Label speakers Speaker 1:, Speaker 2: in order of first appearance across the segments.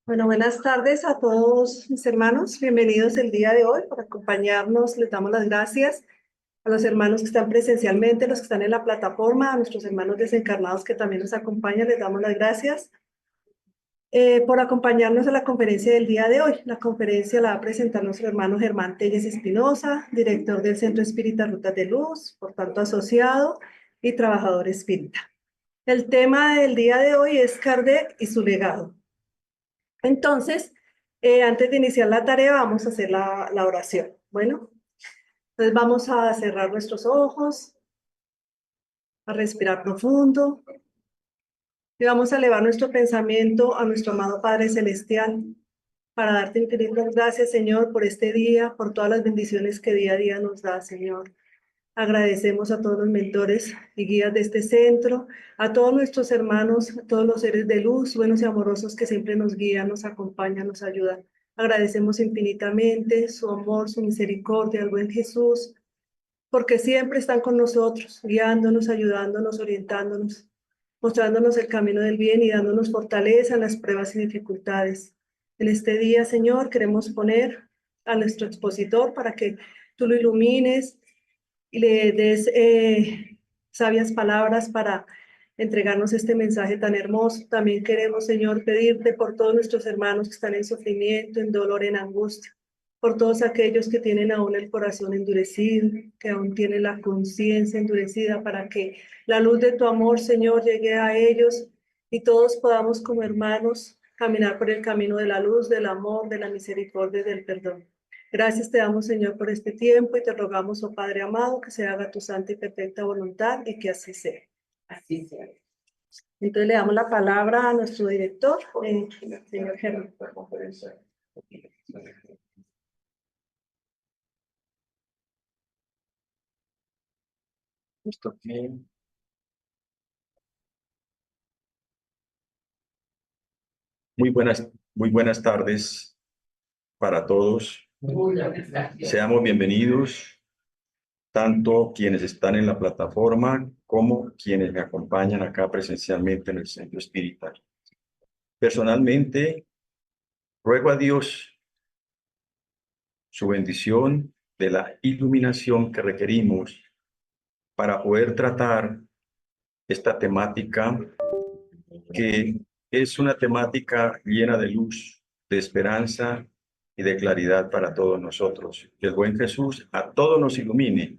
Speaker 1: Bueno, buenas tardes a todos mis hermanos. Bienvenidos el día de hoy por acompañarnos. Les damos las gracias a los hermanos que están presencialmente, los que están en la plataforma, a nuestros hermanos desencarnados que también nos acompañan. Les damos las gracias por acompañarnos a la conferencia del día de hoy. La conferencia la va a presentar nuestro hermano Germán Telles Espinosa, director del Centro Espírita Rutas de Luz, por tanto asociado y trabajador espírita. El tema del día de hoy es Kardec y su legado. Entonces, antes de iniciar la tarea, vamos a hacer la oración. Bueno, entonces vamos a cerrar nuestros ojos, a respirar profundo y vamos a elevar nuestro pensamiento a nuestro amado Padre Celestial para darte infinitas gracias, Señor, por este día, por todas las bendiciones que día a día nos da, Señor. Agradecemos a todos los mentores y guías de este centro, a todos nuestros hermanos, a todos los seres de luz, buenos y amorosos que siempre nos guían, nos acompañan, nos ayudan. Agradecemos infinitamente su amor, su misericordia al buen Jesús, porque siempre están con nosotros, guiándonos, ayudándonos, orientándonos, mostrándonos el camino del bien y dándonos fortaleza en las pruebas y dificultades. En este día, Señor, queremos poner a nuestro expositor para que tú lo ilumines y le des sabias palabras para entregarnos este mensaje tan hermoso. También queremos, Señor, pedirte por todos nuestros hermanos que están en sufrimiento, en dolor, en angustia, por todos aquellos que tienen aún el corazón endurecido, que aún tienen la conciencia endurecida, para que la luz de tu amor, Señor, llegue a ellos y todos podamos como hermanos caminar por el camino de la luz, del amor, de la misericordia y del perdón. Gracias te damos, Señor, por este tiempo y te rogamos, oh Padre amado, que se haga tu santa y perfecta voluntad y que así sea. Así sea. Entonces le damos la palabra a nuestro director, señor Germán.
Speaker 2: Listo, aquí. Muy buenas tardes para todos. Seamos bienvenidos, tanto quienes están en la plataforma como quienes me acompañan acá presencialmente en el Centro Espírita. Personalmente, ruego a Dios su bendición de la iluminación que requerimos para poder tratar esta temática, que es una temática llena de luz, de esperanza y de claridad para todos nosotros. Que el buen Jesús a todos nos ilumine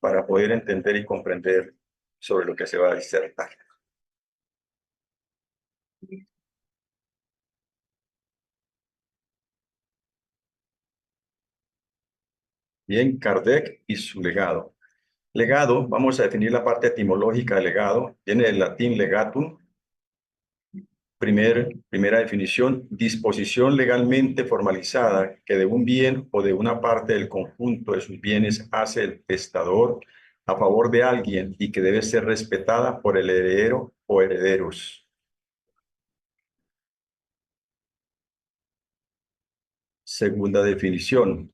Speaker 2: para poder entender y comprender sobre lo que se va a disertar. Bien, Kardec y su legado. Legado, vamos a definir la parte etimológica de legado, viene del latín legatum. Primera definición, disposición legalmente formalizada que de un bien o de una parte del conjunto de sus bienes hace el testador a favor de alguien y que debe ser respetada por el heredero o herederos. Segunda definición,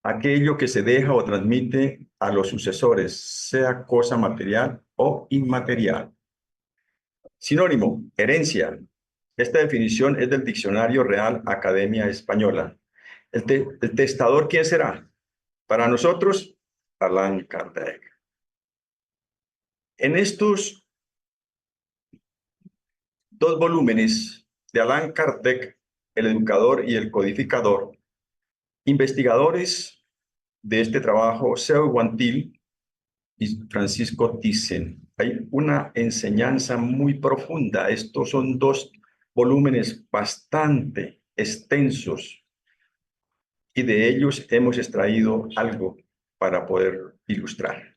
Speaker 2: aquello que se deja o transmite a los sucesores, sea cosa material o inmaterial. Sinónimo, herencia. Esta definición es del Diccionario Real Academia Española. ¿El testador quién será? Para nosotros, Allan Kardec. En estos dos volúmenes de Allan Kardec, el educador y el codificador, investigadores de este trabajo, Seu Guantil y Francisco Thyssen, hay una enseñanza muy profunda. Estos son dos volúmenes bastante extensos y de ellos hemos extraído algo para poder ilustrar.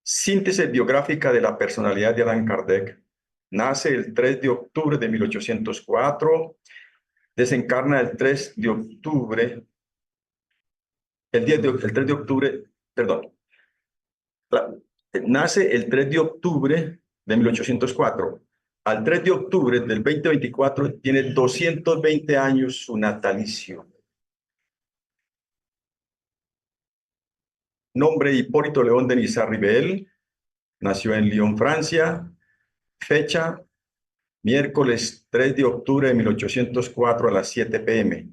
Speaker 2: Síntesis biográfica de la personalidad de Allan Kardec. Nace el 3 de octubre de 1804, desencarna el 3 de octubre, el 3 de octubre, perdón, nace el 3 de octubre de 1804. Al 3 de octubre del 2024 tiene 220 años su natalicio. Nombre Hipólito León de Nizar Ribel, nació en Lyon, Francia, Fecha, miércoles 3 de octubre de 1804 a las 7 p.m.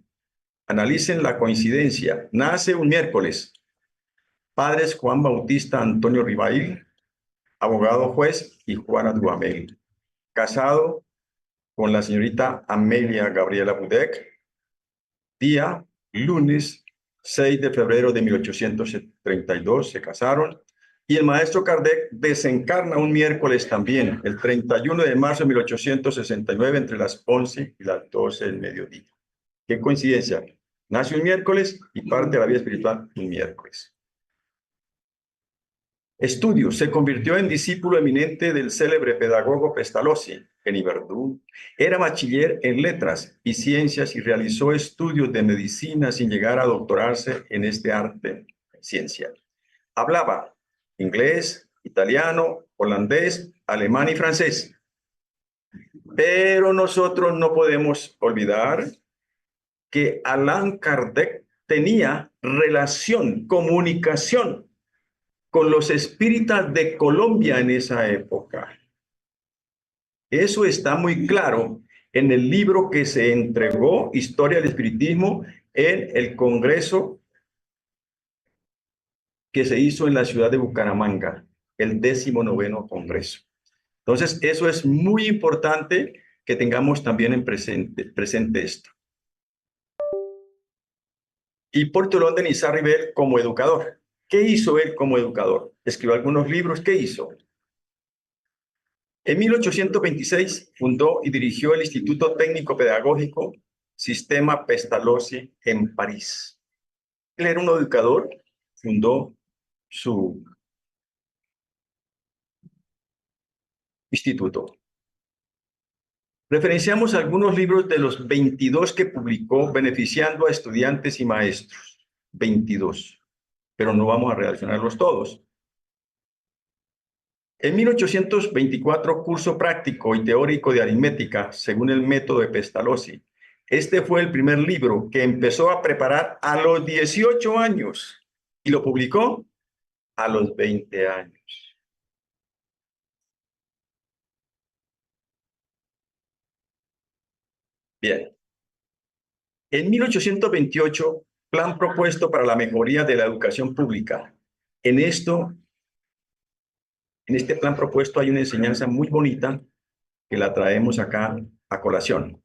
Speaker 2: Analicen la coincidencia. Nace un miércoles. Padres Juan Bautista Antonio Ribail, abogado juez, y Juana Duhamel. Casado con la señorita Amelia Gabriela Budek. Día, lunes 6 de febrero de 1832, se casaron. Y el maestro Kardec desencarna un miércoles también, el 31 de marzo de 1869, entre las 11 y las 12 del mediodía. ¿Qué coincidencia? Nace un miércoles y parte de la vida espiritual un miércoles. Estudios. Se convirtió en discípulo eminente del célebre pedagogo Pestalozzi en Iberdú. Era bachiller en letras y ciencias y realizó estudios de medicina sin llegar a doctorarse en este arte ciencia. Hablaba inglés, italiano, holandés, alemán y francés. Pero nosotros no podemos olvidar que Allan Kardec tenía relación, comunicación con los espíritas de Colombia en esa época. Eso está muy claro en el libro que se entregó, Historia del Espiritismo, en el Congreso que se hizo en la ciudad de Bucaramanga, el 19º Congreso. Entonces, eso es muy importante que tengamos también en presente esto. Hipólito León de Niza-Ribel como educador. ¿Qué hizo él como educador? Escribió algunos libros. ¿Qué hizo? En 1826 fundó y dirigió el Instituto Técnico Pedagógico Sistema Pestalozzi en París. Él era un educador, fundó su instituto. Referenciamos algunos libros de los 22 que publicó beneficiando a estudiantes y maestros. 22, pero no vamos a relacionarlos todos. En 1824, curso práctico y teórico de aritmética, según el método de Pestalozzi. Este fue el primer libro que empezó a preparar a los 18 años y lo publicó a los 20 años. Bien. En 1828, plan propuesto para la mejoría de la educación pública. En este plan propuesto hay una enseñanza muy bonita que la traemos acá a colación.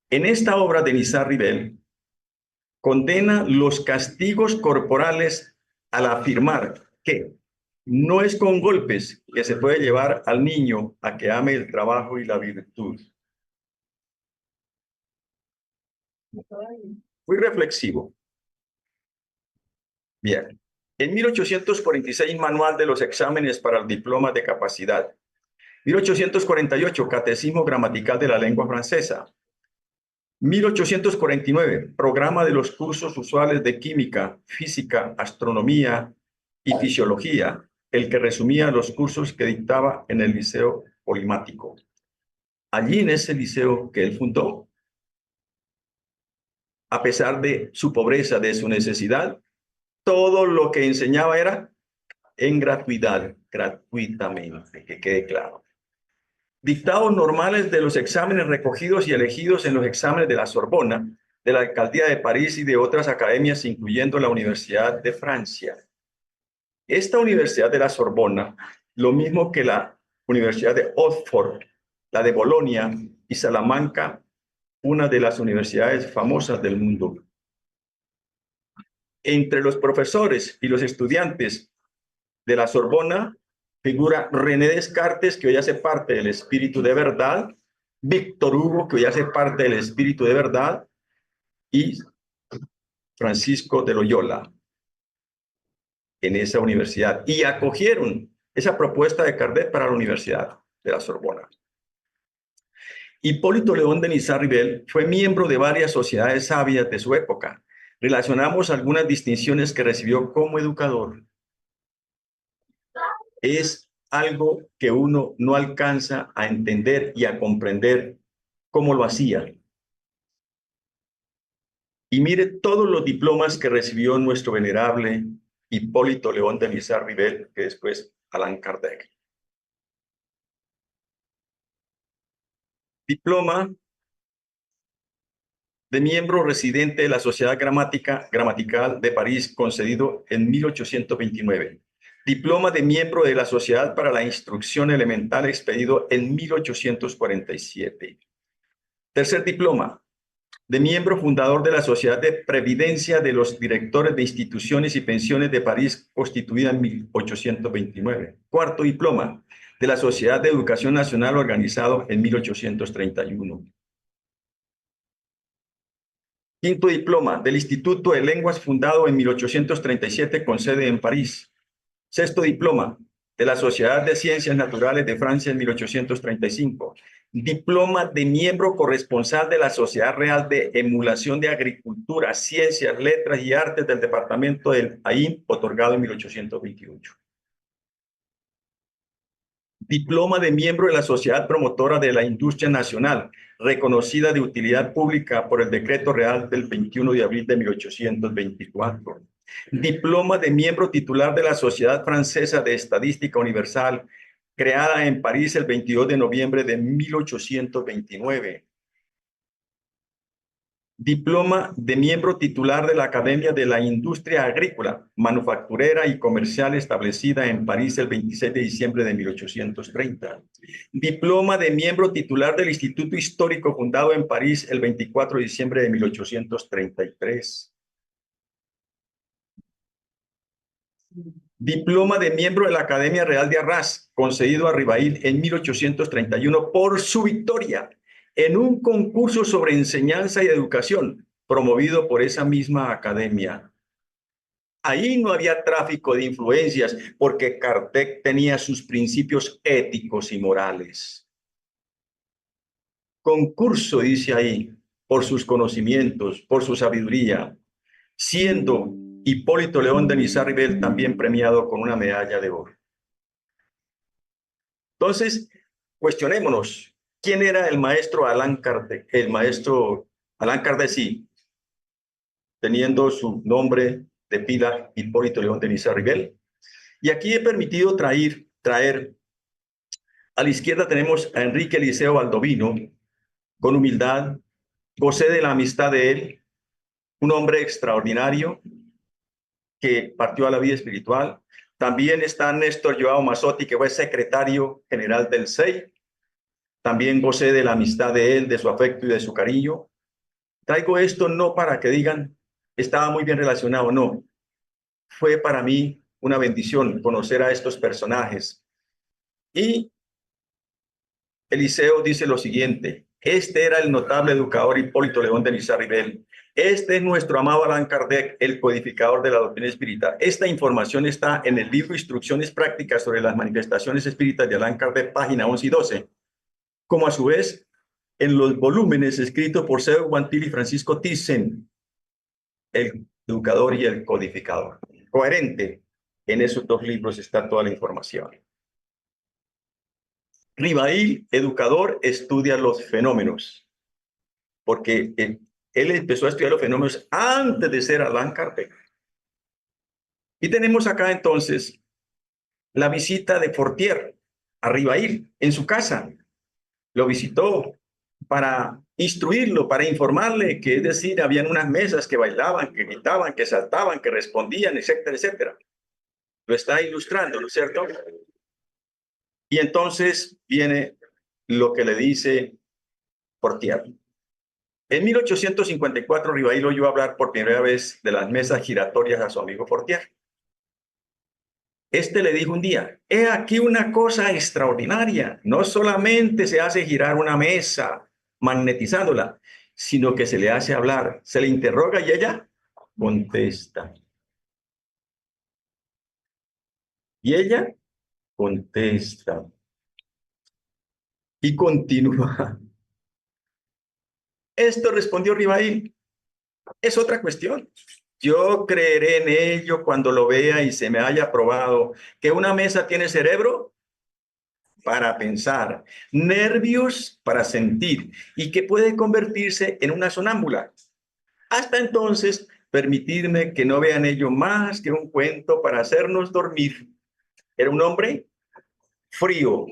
Speaker 2: En esta obra de Niza-Ribel condena los castigos corporales al afirmar que no es con golpes que se puede llevar al niño a que ame el trabajo y la virtud. Muy reflexivo. Bien. En 1846, Manual de los exámenes para el diploma de capacidad. 1848, Catecismo gramatical de la lengua francesa. 1849, Programa de los cursos usuales de química, física, astronomía y fisiología, el que resumía los cursos que dictaba en el Liceo Polimático. Allí en ese liceo que él fundó, a pesar de su pobreza, de su necesidad, todo lo que enseñaba era en gratuidad, gratuitamente, que quede claro. Dictados normales de los exámenes recogidos y elegidos en los exámenes de la Sorbona, de la Alcaldía de París y de otras academias, incluyendo la Universidad de Francia. Esta Universidad de la Sorbona, lo mismo que la Universidad de Oxford, la de Bolonia y Salamanca, una de las universidades famosas del mundo. Entre los profesores y los estudiantes de la Sorbona figura René Descartes, que hoy hace parte del Espíritu de Verdad, Víctor Hugo, que hoy hace parte del Espíritu de Verdad, y Francisco de Loyola en esa universidad. Y acogieron esa propuesta de Kardec para la Universidad de la Sorbona. Hipólito León de Niza-Ribel fue miembro de varias sociedades sabias de su época. Relacionamos algunas distinciones que recibió como educador. Es algo que uno no alcanza a entender y a comprender cómo lo hacía. Y mire todos los diplomas que recibió nuestro venerable Hipólito León de Niza-Ribel, que después Allan Kardec. Diploma de miembro residente de la Sociedad Gramatical de París, concedido en 1829. Diploma de miembro de la Sociedad para la Instrucción Elemental, expedido en 1847. Tercer diploma de miembro fundador de la Sociedad de Previdencia de los Directores de Instituciones y Pensiones de París, constituida en 1829. Cuarto diploma de la Sociedad de Educación Nacional, organizado en 1831. Quinto diploma del Instituto de Lenguas, fundado en 1837, con sede en París. Sexto diploma de la Sociedad de Ciencias Naturales de Francia en 1835. Diploma de miembro corresponsal de la Sociedad Real de Emulación de Agricultura, Ciencias, Letras y Artes del Departamento del Ain, otorgado en 1828. Diploma de miembro de la Sociedad Promotora de la Industria Nacional, reconocida de utilidad pública por el Decreto Real del 21 de abril de 1824. Diploma de miembro titular de la Sociedad Francesa de Estadística Universal, creada en París el 22 de noviembre de 1829. Diploma de miembro titular de la Academia de la Industria Agrícola, Manufacturera y Comercial, establecida en París el 26 de diciembre de 1830. Diploma de miembro titular del Instituto Histórico, fundado en París el 24 de diciembre de 1833. Diploma de miembro de la Academia Real de Arras, concedido a Ribail en 1831 por su victoria en un concurso sobre enseñanza y educación, promovido por esa misma academia. Ahí no había tráfico de influencias, porque Kardec tenía sus principios éticos y morales. Concurso, dice ahí, por sus conocimientos, por su sabiduría, siendo Hipólito León de Nizar-Ribel también premiado con una medalla de oro. Entonces, cuestionémonos, ¿quién era el maestro Allan Kardec? El maestro Allan Kardec, sí, teniendo su nombre de pila Hipólito León de Nizar-Ribel. Y aquí he permitido traer, a la izquierda tenemos a Enrique Eliseo Baldovino, con humildad, gocé de la amistad de él, un hombre extraordinario que partió a la vida espiritual. También está Néstor Joao Mazzotti, que fue secretario general del SEI. También gocé de la amistad de él, de su afecto y de su cariño. Traigo esto no para que digan, estaba muy bien relacionado, no. Fue para mí una bendición conocer a estos personajes. Y Eliseo dice lo siguiente: este era el notable educador Hipólito León de Nizar-Ribel. Este es nuestro amado Allan Kardec, el codificador de la doctrina espírita. Esta información está en el libro Instrucciones Prácticas sobre las Manifestaciones Espíritas de Allan Kardec, página 11 y 12, como a su vez en los volúmenes escritos por Seu Guantil y Francisco Thyssen, el educador y el codificador. Coherente, en esos dos libros está toda la información. Ribail, educador, estudia los fenómenos, porque él empezó a estudiar los fenómenos antes de ser Allan Kardec. Y tenemos acá entonces la visita de Fortier a Ribail en su casa. Lo visitó para instruirlo, para informarle que, es decir, habían unas mesas que bailaban, que gritaban, que saltaban, que respondían, etcétera, etcétera. Lo está ilustrando, ¿no es cierto? Y entonces viene lo que le dice Fortier. En 1854, Ribail oyó hablar por primera vez de las mesas giratorias a su amigo Fortier. Este le dijo un día: he aquí una cosa extraordinaria. No solamente se hace girar una mesa magnetizándola, sino que se le hace hablar. Se le interroga y ella contesta. Y ella contesta. Y continúa. Esto respondió Ribail: es otra cuestión. Yo creeré en ello cuando lo vea y se me haya probado que una mesa tiene cerebro para pensar, nervios para sentir, y que puede convertirse en una sonámbula. Hasta entonces, permitidme que no vean ello más que un cuento para hacernos dormir. Era un hombre frío,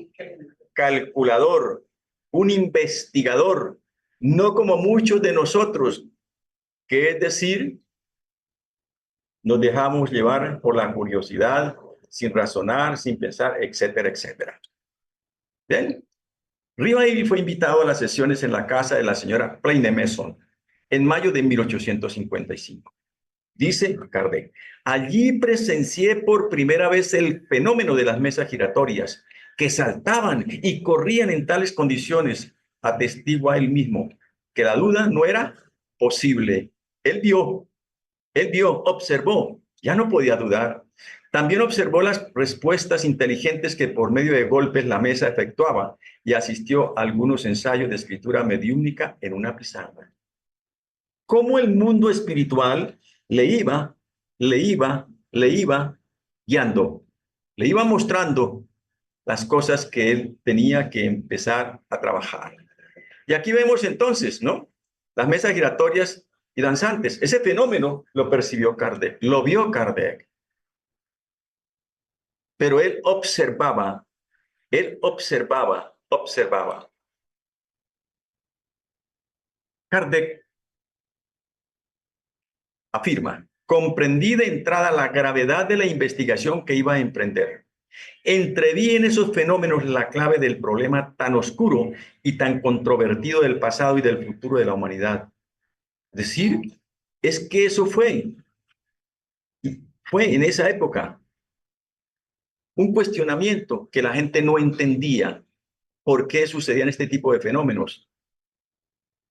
Speaker 2: calculador, un investigador, no como muchos de nosotros, que es decir, nos dejamos llevar por la curiosidad, sin razonar, sin pensar, etcétera, etcétera. Bien. Rivail fue invitado a las sesiones en la casa de la señora Plaine Mason en mayo de 1855. Dice Kardec, allí presencié por primera vez el fenómeno de las mesas giratorias, que saltaban y corrían en tales condiciones, atestigua él mismo, que la duda no era posible. Él vio, observó, ya no podía dudar. También observó las respuestas inteligentes que por medio de golpes la mesa efectuaba y asistió a algunos ensayos de escritura mediúnica en una pizarra. Cómo el mundo espiritual le iba guiando, le iba mostrando las cosas que él tenía que empezar a trabajar. Y aquí vemos entonces, ¿no? Las mesas giratorias y danzantes. Ese fenómeno lo percibió Kardec, lo vio Kardec. Pero él observaba. Kardec afirma, comprendí de entrada la gravedad de la investigación que iba a emprender. Entreví en esos fenómenos la clave del problema tan oscuro y tan controvertido del pasado y del futuro de la humanidad. Es decir, es que eso fue en esa época un cuestionamiento que la gente no entendía por qué sucedían este tipo de fenómenos.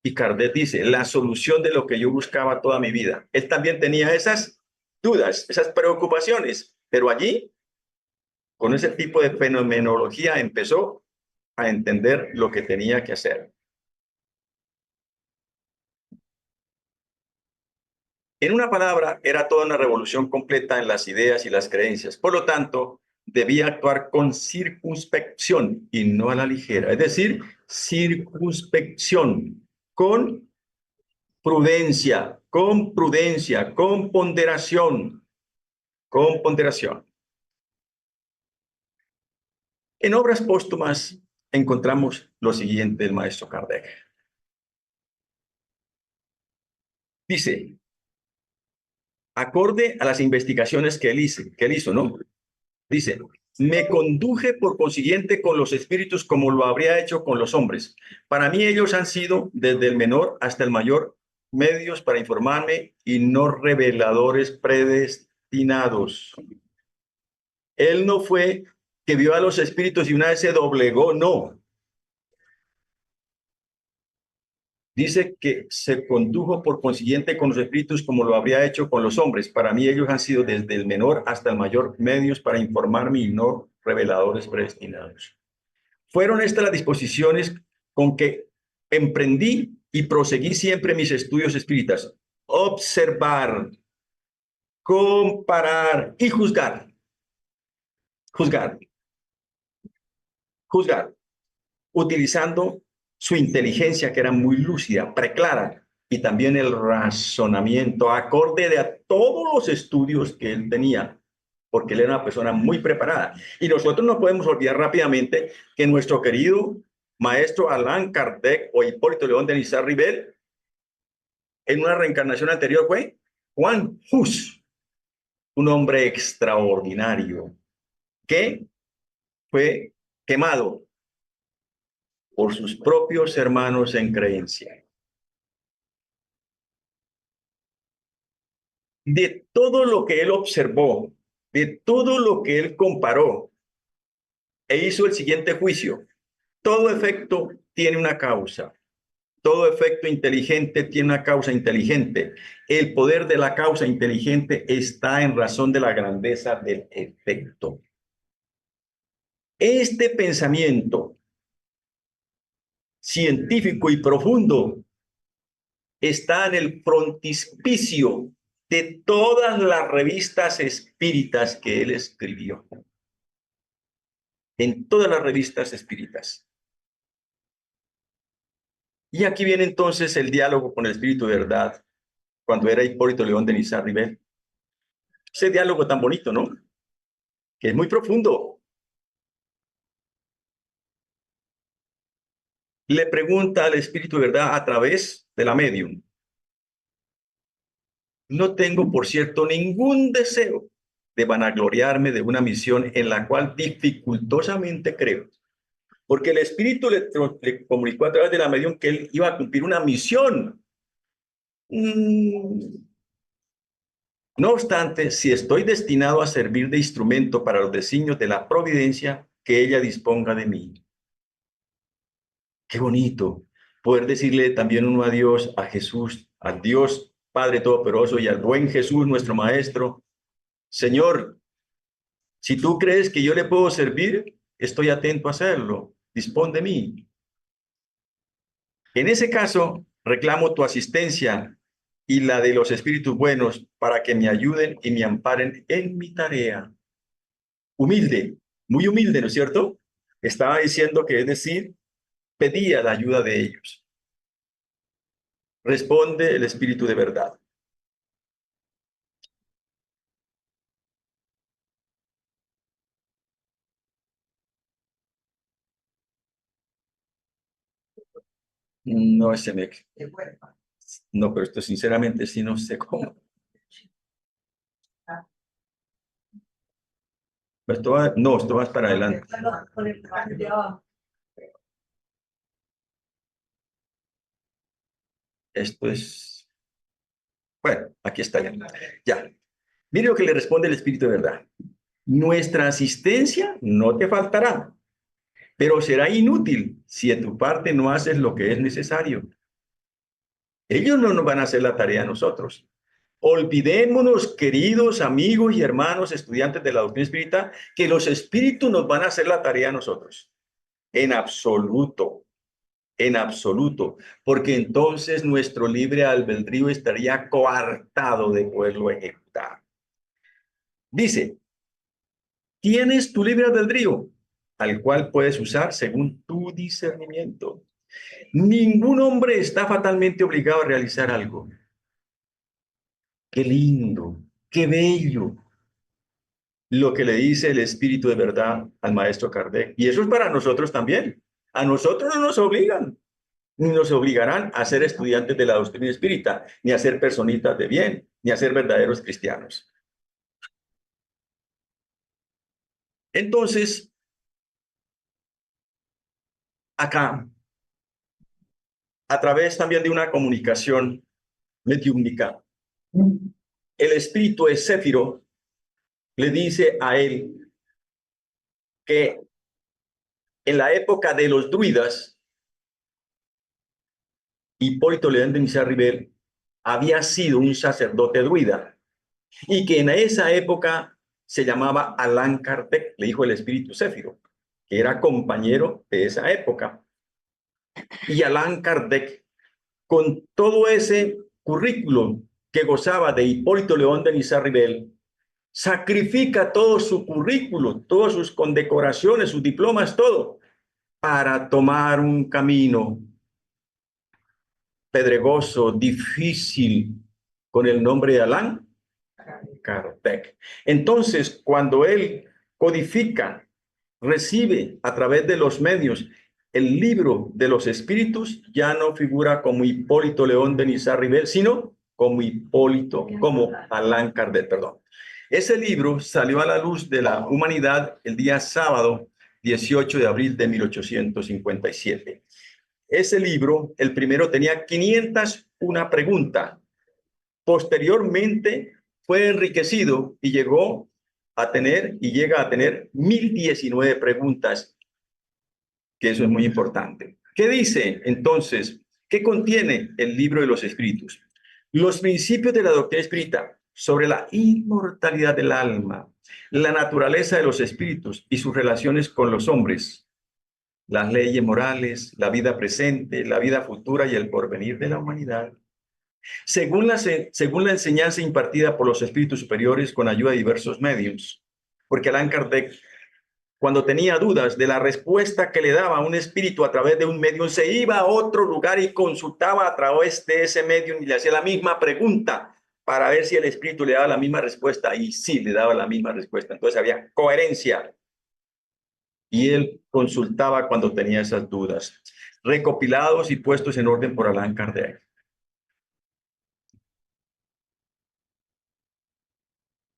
Speaker 2: Y Kardec dice, la solución de lo que yo buscaba toda mi vida. Él también tenía esas dudas, esas preocupaciones, pero allí, con ese tipo de fenomenología, empezó a entender lo que tenía que hacer. En una palabra, era toda una revolución completa en las ideas y las creencias. Por lo tanto, debía actuar con circunspección y no a la ligera. Es decir, circunspección, con prudencia, con ponderación, con ponderación. En obras póstumas encontramos lo siguiente del maestro Kardec. Dice, acorde a las investigaciones que él hizo, ¿no? Dice, me conduje por consiguiente con los espíritus como lo habría hecho con los hombres. Para mí ellos han sido, desde el menor hasta el mayor, medios para informarme y no reveladores predestinados. Él no fue que vio a los espíritus y una vez se doblegó, no. Dice que se condujo por consiguiente con los espíritus como lo habría hecho con los hombres. Para mí ellos han sido desde el menor hasta el mayor medios para informarme y no reveladores predestinados. Fueron estas las disposiciones con que emprendí y proseguí siempre mis estudios espíritas. Observar, comparar y juzgar. Juzgar. Juzgar. Utilizando su inteligencia, que era muy lúcida, preclara, y también el razonamiento, acorde de a todos los estudios que él tenía, porque él era una persona muy preparada. Y nosotros no podemos olvidar rápidamente que nuestro querido maestro Allan Kardec o Hipólito León de Niza-Rivel, en una reencarnación anterior fue Juan Hus, un hombre extraordinario que fue quemado por sus propios hermanos en creencia. De todo lo que él observó, de todo lo que él comparó, e hizo el siguiente juicio. Todo efecto tiene una causa. Todo efecto inteligente tiene una causa inteligente. El poder de la causa inteligente está en razón de la grandeza del efecto. Este pensamiento científico y profundo está en el frontispicio de todas las revistas espíritas que él escribió. En todas las revistas espíritas. Y aquí viene entonces el diálogo con el Espíritu de Verdad, cuando era Hipólito León de Niza-Rivel. Ese diálogo tan bonito, ¿no? Que es muy profundo. le pregunta al Espíritu de verdad a través de la medium. No tengo, por cierto, ningún deseo de vanagloriarme de una misión en la cual dificultosamente creo, porque el Espíritu le comunicó a través de la medium que él iba a cumplir una misión. No obstante, si estoy destinado a servir de instrumento para los designios de la providencia, que ella disponga de mí. Qué bonito poder decirle también uno adiós a Jesús, al Dios Padre Todopoderoso y al buen Jesús, nuestro Maestro. Señor, si tú crees que yo le puedo servir, estoy atento a hacerlo. Dispón de mí. En ese caso, reclamo tu asistencia y la de los espíritus buenos para que me ayuden y me amparen en mi tarea. Humilde, muy humilde, ¿no es cierto? Estaba diciendo que, es decir, pedía la ayuda de ellos. Responde el espíritu de verdad. No, ese me... No, pero esto sinceramente sí no sé cómo. Esto va, no, esto va para adelante. Esto es... Bueno, aquí está ya. Ya. Mire lo que le responde el espíritu de verdad. Nuestra asistencia no te faltará, pero será inútil si de tu parte no haces lo que es necesario. Ellos no nos van a hacer la tarea a nosotros. Olvidémonos, queridos amigos y hermanos estudiantes de la doctrina espírita, que los espíritus nos van a hacer la tarea a nosotros. En absoluto, porque entonces nuestro libre albedrío estaría coartado de poderlo ejecutar. Dice, tienes tu libre albedrío, al cual puedes usar según tu discernimiento. Ningún hombre está fatalmente obligado a realizar algo. Qué lindo, qué bello lo que le dice el Espíritu de verdad al maestro Kardec. Y eso es para nosotros también. A nosotros no nos obligan, ni nos obligarán a ser estudiantes de la doctrina espírita, ni a ser personitas de bien, ni a ser verdaderos cristianos. Entonces, acá, a través también de una comunicación mediúmnica, el espíritu de Céfiro le dice a él que en la época de los druidas, Hipólito León de Mizarribel había sido un sacerdote druida y que en esa época se llamaba Allan Kardec, le dijo el espíritu Céfiro, que era compañero de esa época. Y Allan Kardec, con todo ese currículum que gozaba de Hipólito León de Mizarribel, sacrifica todo su currículum, todas sus condecoraciones, sus diplomas, todo, para tomar un camino pedregoso, difícil, con el nombre de Allan Kardec. Entonces, cuando él codifica, recibe a través de los medios el libro de los espíritus, ya no figura como Hipólito León de Mizarribel, sino como como Allan Kardec, perdón. Ese libro salió a la luz de la humanidad el día sábado 18 de abril de 1857. Ese libro, el primero, tenía 501 preguntas. Posteriormente fue enriquecido y llegó a tener y llega a tener 1019 preguntas, que eso es muy importante. ¿Qué dice entonces? ¿Qué contiene el libro de los espíritus? Los principios de la doctrina espírita sobre la inmortalidad del alma, la naturaleza de los espíritus y sus relaciones con los hombres, las leyes morales, la vida presente, la vida futura y el porvenir de la humanidad. Según la enseñanza impartida por los espíritus superiores con ayuda de diversos medios, porque Allan Kardec, cuando tenía dudas de la respuesta que le daba un espíritu a través de un medium, se iba a otro lugar y consultaba a través de ese medium y le hacía la misma pregunta para ver si el espíritu le daba la misma respuesta, y sí, le daba la misma respuesta. Entonces había coherencia. Y él consultaba cuando tenía esas dudas. recopilados y puestos en orden por Allan Kardec.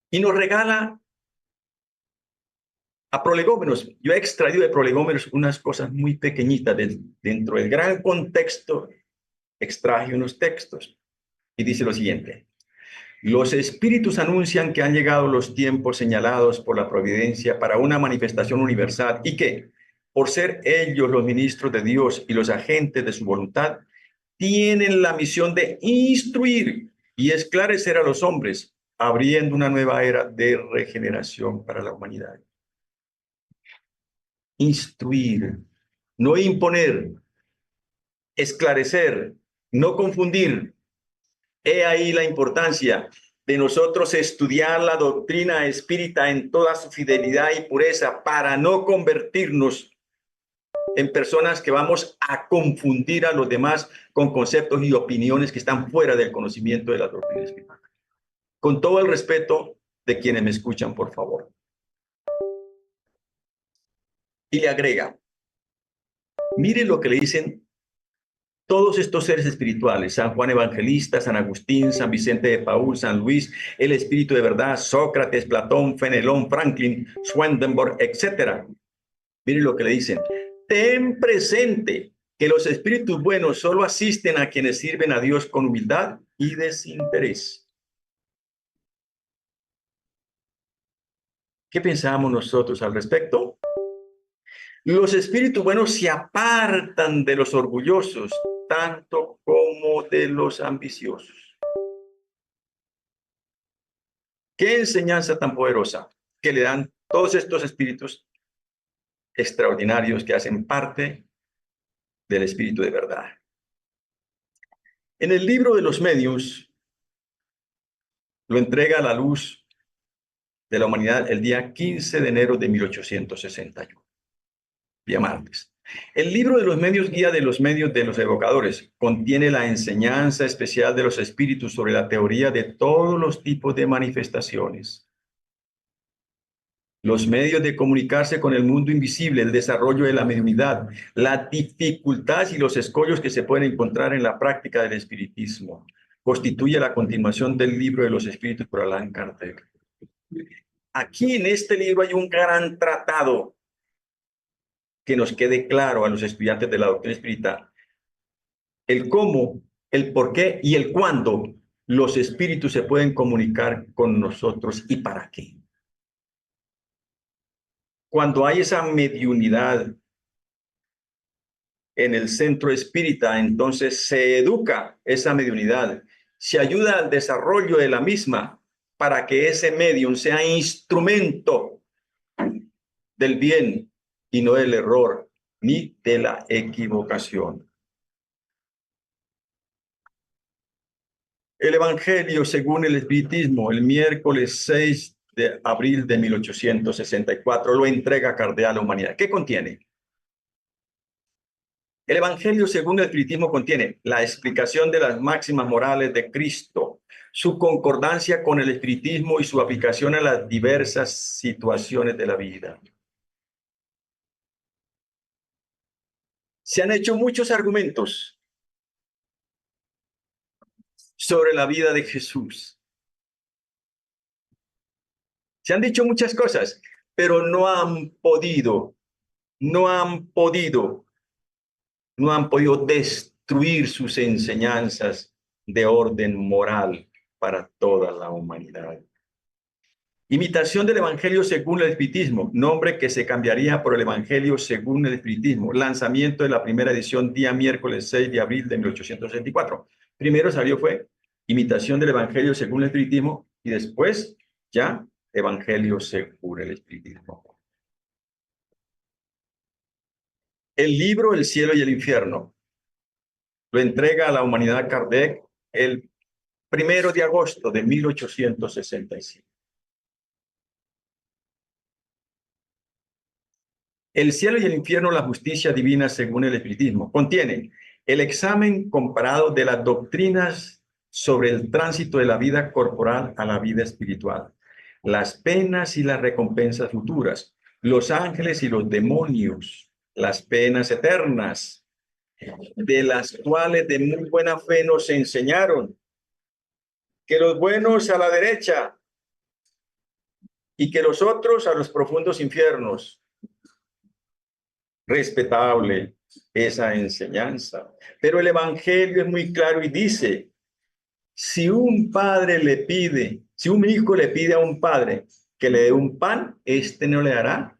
Speaker 2: Y nos regala a prolegómenos. Yo he extraído de prolegómenos unas cosas muy pequeñitas dentro del gran contexto. Extraje unos textos y dice lo siguiente: los espíritus anuncian que han llegado los tiempos señalados por la providencia para una manifestación universal y que, por ser ellos los ministros de Dios y los agentes de su voluntad, tienen la misión de instruir y esclarecer a los hombres, abriendo una nueva era de regeneración para la humanidad. Instruir, no imponer, esclarecer, no confundir. He ahí la importancia de nosotros estudiar la doctrina espírita en toda su fidelidad y pureza para no convertirnos en personas que vamos a confundir a los demás con conceptos y opiniones que están fuera del conocimiento de la doctrina espírita. Con todo el respeto de quienes me escuchan, por favor. Y le agrega, mire lo que le dicen todos estos seres espirituales: San Juan Evangelista, San Agustín, San Vicente de Paúl, San Luis, el Espíritu de Verdad, Sócrates, Platón, Fenelón, Franklin, Swedenborg, etc. Miren lo que le dicen: ten presente que los espíritus buenos solo asisten a quienes sirven a Dios con humildad y desinterés. ¿Qué pensamos nosotros al respecto? Los espíritus buenos se apartan de los orgullosos, tanto como de los ambiciosos. ¿Qué enseñanza tan poderosa que le dan todos estos espíritus extraordinarios que hacen parte del espíritu de verdad? En el libro de los medios lo entrega a la luz de la humanidad el día 15 de enero de 1861, día martes. El libro de los medios, guía de los medios de los evocadores, contiene la enseñanza especial de los espíritus sobre la teoría de todos los tipos de manifestaciones, los medios de comunicarse con el mundo invisible, el desarrollo de la mediunidad, la dificultad y los escollos que se pueden encontrar en la práctica del espiritismo. Constituye la continuación del libro de los espíritus por Allan Kardec. Aquí en este libro hay un gran tratado que nos quede claro a los estudiantes de la doctrina espírita el cómo, el por qué y el cuándo los espíritus se pueden comunicar con nosotros y para qué. Cuando hay esa mediunidad en el centro espírita, entonces se educa esa mediunidad, se ayuda al desarrollo de la misma para que ese medium sea instrumento del bien y no del error ni de la equivocación. El Evangelio según el Espiritismo, el miércoles 6 de abril de 1864, lo entrega Kardec a la humanidad. ¿Qué contiene? El Evangelio según el Espiritismo contiene la explicación de las máximas morales de Cristo, su concordancia con el Espiritismo y su aplicación a las diversas situaciones de la vida. Se han hecho muchos argumentos sobre la vida de Jesús. Se han dicho muchas cosas, pero no han podido destruir sus enseñanzas de orden moral para toda la humanidad. Imitación del Evangelio según el Espiritismo, nombre que se cambiaría por el Evangelio según el Espiritismo. Lanzamiento de la primera edición, día miércoles 6 de abril de 1864. Primero fue Imitación del Evangelio según el Espiritismo y después ya Evangelio según el Espiritismo. El libro El cielo y el infierno lo entrega a la humanidad Kardec el 1 de agosto de 1865. El cielo y el infierno, la justicia divina según el espiritismo. Contiene el examen comparado de las doctrinas sobre el tránsito de la vida corporal a la vida espiritual, las penas y las recompensas futuras, los ángeles y los demonios, las penas eternas, de las cuales de muy buena fe nos enseñaron que los buenos a la derecha y que los otros a los profundos infiernos. Respetable esa enseñanza. Pero el Evangelio es muy claro y dice, si un padre le pide, si un hijo le pide a un padre que le dé un pan, este no le dará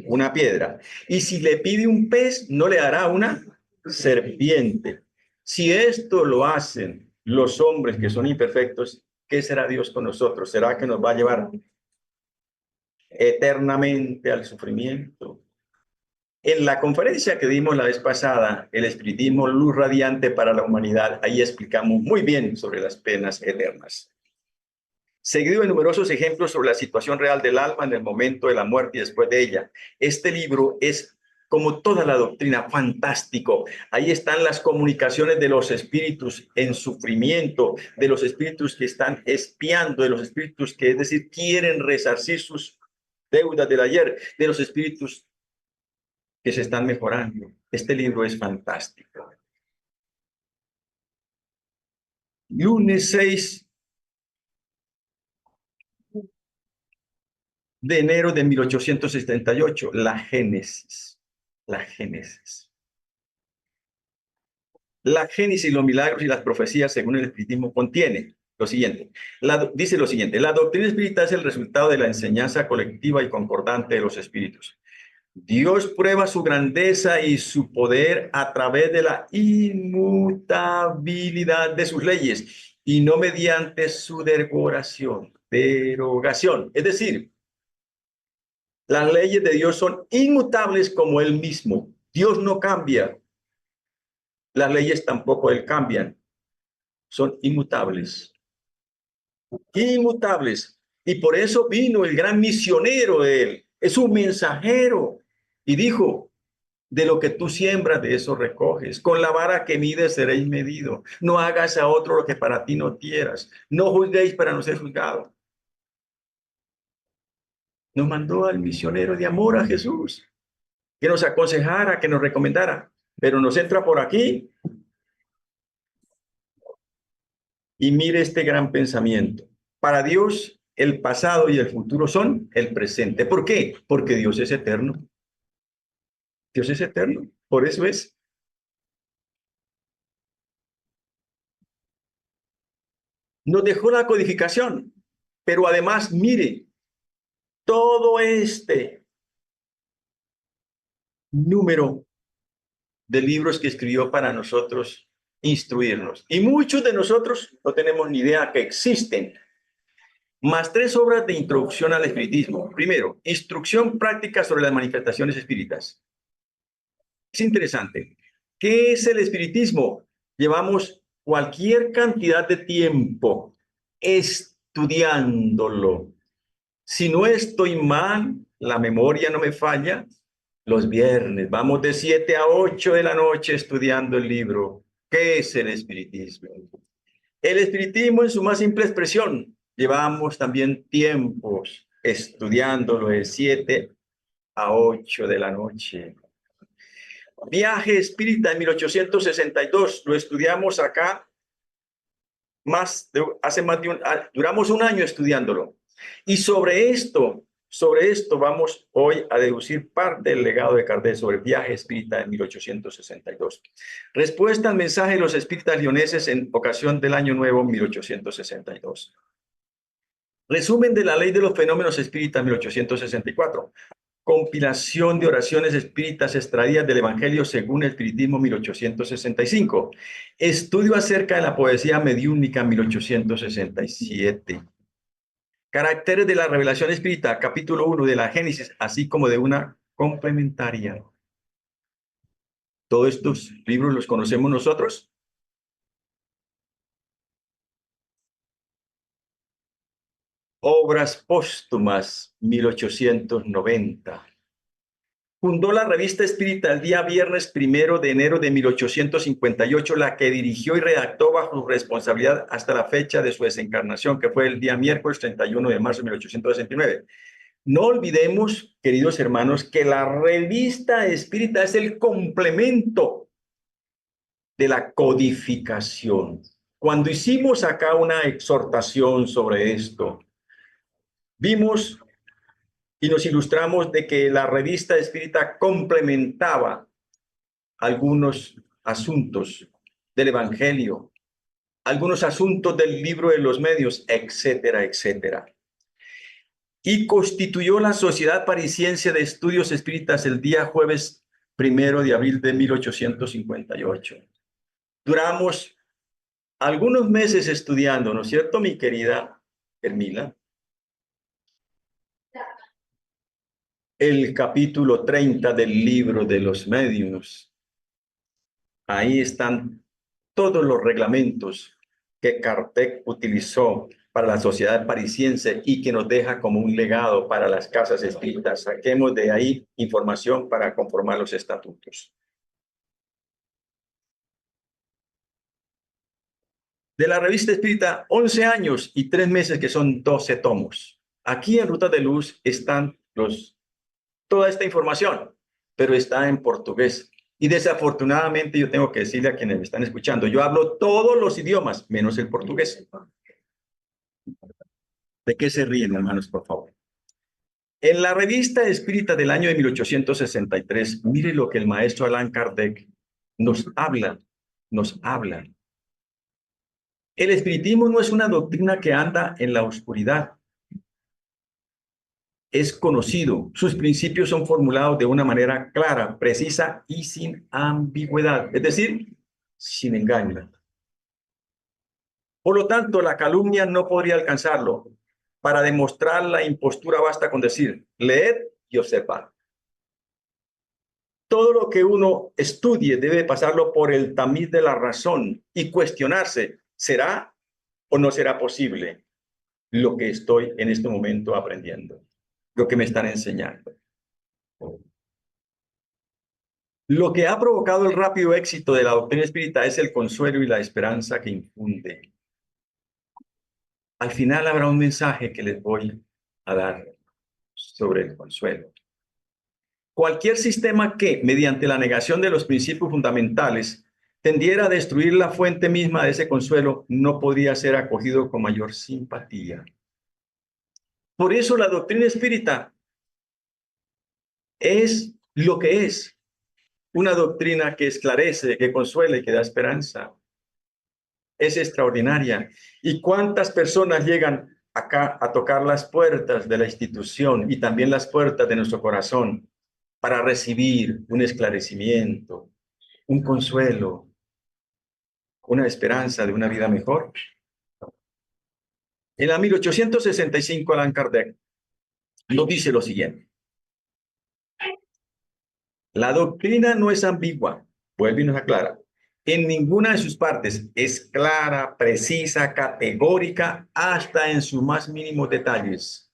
Speaker 2: una piedra. Y si le pide un pez, no le dará una serpiente. Si esto lo hacen los hombres que son imperfectos, ¿qué será Dios con nosotros? ¿Será que nos va a llevar eternamente al sufrimiento? En la conferencia que dimos la vez pasada, el espiritismo, luz radiante para la humanidad, ahí explicamos muy bien sobre las penas eternas. Seguido de numerosos ejemplos sobre la situación real del alma en el momento de la muerte y después de ella. Este libro es, como toda la doctrina, fantástico. Ahí están las comunicaciones de los espíritus en sufrimiento, de los espíritus que están espiando, de los espíritus que, es decir, quieren resarcir sus deudas del ayer, de los espíritus que se están mejorando. Este libro es fantástico. Lunes 6 de enero de 1878, la Génesis. La Génesis. La Génesis, los milagros y las profecías, según el espiritismo, contiene lo siguiente. Dice lo siguiente: la doctrina espírita es el resultado de la enseñanza colectiva y concordante de los espíritus. Dios prueba su grandeza y su poder a través de la inmutabilidad de sus leyes y no mediante su derogación. Es decir, las leyes de Dios son inmutables como Él mismo. Dios no cambia. Las leyes tampoco Él cambian. Son inmutables. Inmutables. Y por eso vino el gran misionero de Él. Es un mensajero. Y dijo, de lo que tú siembras, de eso recoges. Con la vara que mides seréis medido. No hagas a otro lo que para ti no quieras. No juzguéis para no ser juzgado. Nos mandó al misionero de amor a Jesús, que nos aconsejara, que nos recomendara. Pero nos entra por aquí y mire este gran pensamiento. Para Dios, el pasado y el futuro son el presente. ¿Por qué? Porque Dios es eterno. Dios es eterno. Por eso es. Nos dejó la codificación, pero además, mire, todo este número de libros que escribió para nosotros instruirnos. Y muchos de nosotros no tenemos ni idea que existen. Más 3 obras de introducción al espiritismo. Primero, instrucción práctica sobre las manifestaciones espíritas. Es interesante. ¿Qué es el espiritismo? Llevamos cualquier cantidad de tiempo estudiándolo. Si no estoy mal, la memoria no me falla, los viernes vamos de 7 a 8 de la noche estudiando el libro. ¿Qué es el espiritismo? El espiritismo en su más simple expresión. Llevamos también tiempos estudiándolo de 7 a 8 de la noche. Viaje espírita en 1862, lo estudiamos acá duramos un año estudiándolo. Y sobre esto vamos hoy a deducir parte del legado de Kardec sobre el viaje espírita en 1862. Respuesta al mensaje de los espíritas leoneses en ocasión del Año Nuevo 1862. Resumen de la ley de los fenómenos espíritas 1864. Compilación de oraciones espíritas extraídas del Evangelio según el Espiritismo 1865. Estudio acerca de la poesía mediúnica 1867. Caracteres de la revelación espírita, capítulo 1 de la Génesis, así como de una complementaria. Todos estos libros los conocemos nosotros. Obras póstumas 1890. Fundó la revista Espírita el día viernes 1 de enero de 1858, la que dirigió y redactó bajo su responsabilidad hasta la fecha de su desencarnación, que fue el día miércoles 31 de marzo de 1869. No olvidemos, queridos hermanos, que la revista Espírita es el complemento de la codificación. Cuando hicimos acá una exhortación sobre esto, vimos y nos ilustramos de que la revista espírita complementaba algunos asuntos del Evangelio, algunos asuntos del libro de los medios, etcétera, etcétera. Y constituyó la Sociedad Parisiense de Estudios Espíritas el día jueves 1 de abril de 1858. Duramos algunos meses estudiando, ¿no es cierto, mi querida Hermila? El capítulo 30 del libro de los medios. Ahí están todos los reglamentos que Kardec utilizó para la sociedad parisiense y que nos deja como un legado para las casas espíritas. Saquemos de ahí información para conformar los estatutos. De la revista espírita, 11 años y 3 meses, que son 12 tomos. Aquí en Rutas de Luz están toda esta información, pero está en portugués. Y desafortunadamente yo tengo que decirle a quienes me están escuchando, yo hablo todos los idiomas, menos el portugués. ¿De qué se ríen, hermanos, por favor? En la revista espírita del año de 1863, mire lo que el maestro Allan Kardec nos habla, nos habla. El espiritismo no es una doctrina que anda en la oscuridad. Es conocido, sus principios son formulados de una manera clara, precisa y sin ambigüedad, es decir, sin engaño. Por lo tanto, la calumnia no podría alcanzarlo. Para demostrar la impostura basta con decir, leed y observad. Todo lo que uno estudie debe pasarlo por el tamiz de la razón y cuestionarse, ¿será o no será posible lo que estoy en este momento aprendiendo? Lo que me están enseñando. Lo que ha provocado el rápido éxito de la doctrina espírita es el consuelo y la esperanza que infunde. Al final habrá un mensaje que les voy a dar sobre el consuelo. Cualquier sistema que, mediante la negación de los principios fundamentales, tendiera a destruir la fuente misma de ese consuelo, no podría ser acogido con mayor simpatía. Por eso la doctrina espírita es lo que es, una doctrina que esclarece, que consuela y que da esperanza. Es extraordinaria. ¿Y cuántas personas llegan acá a tocar las puertas de la institución y también las puertas de nuestro corazón para recibir un esclarecimiento, un consuelo, una esperanza de una vida mejor? En la 1865, Allan Kardec nos dice lo siguiente: la doctrina no es ambigua, vuelve y nos aclara, en ninguna de sus partes es clara, precisa, categórica, hasta en sus más mínimos detalles.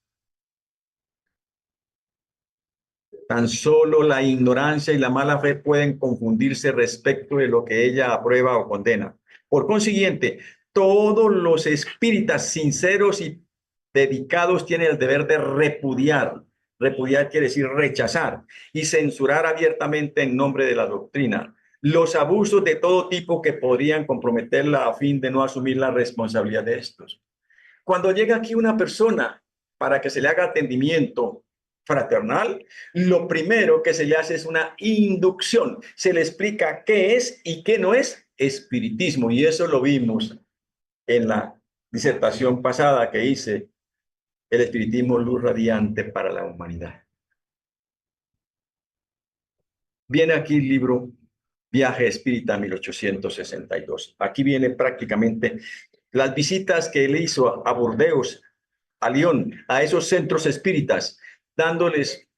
Speaker 2: Tan solo la ignorancia y la mala fe pueden confundirse respecto de lo que ella aprueba o condena. Por consiguiente, todos los espíritas sinceros y dedicados tienen el deber de repudiar. Repudiar quiere decir rechazar y censurar abiertamente en nombre de la doctrina los abusos de todo tipo que podrían comprometerla a fin de no asumir la responsabilidad de estos. Cuando llega aquí una persona para que se le haga atendimiento fraternal, lo primero que se le hace es una inducción. Se le explica qué es y qué no es espiritismo. Y eso lo vimos en la disertación pasada que hice, el espiritismo, luz radiante para la humanidad. Viene aquí el libro Viaje Espírita 1862. Aquí viene prácticamente las visitas que él hizo a Burdeos, a Lyon, a esos centros espíritas, dándoles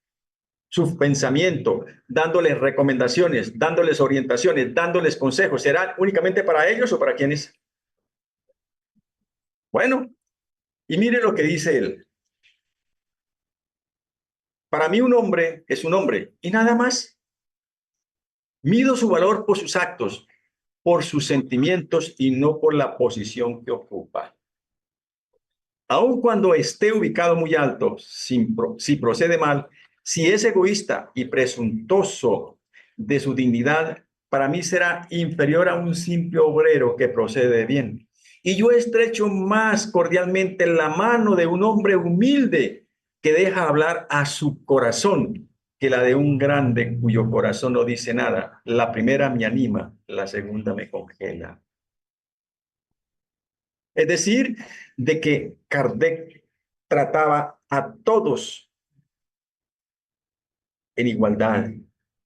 Speaker 2: su pensamiento, dándoles recomendaciones, dándoles orientaciones, dándoles consejos. ¿Será únicamente para ellos o para quienes? Bueno, y mire lo que dice él. Para mí un hombre es un hombre y nada más. Mido su valor por sus actos, por sus sentimientos y no por la posición que ocupa. Aun cuando esté ubicado muy alto, si procede mal, si es egoísta y presuntuoso de su dignidad, para mí será inferior a un simple obrero que procede de bien. Y yo estrecho más cordialmente la mano de un hombre humilde que deja hablar a su corazón que la de un grande cuyo corazón no dice nada. La primera me anima, la segunda me congela. Es decir, de que Kardec trataba a todos en igualdad.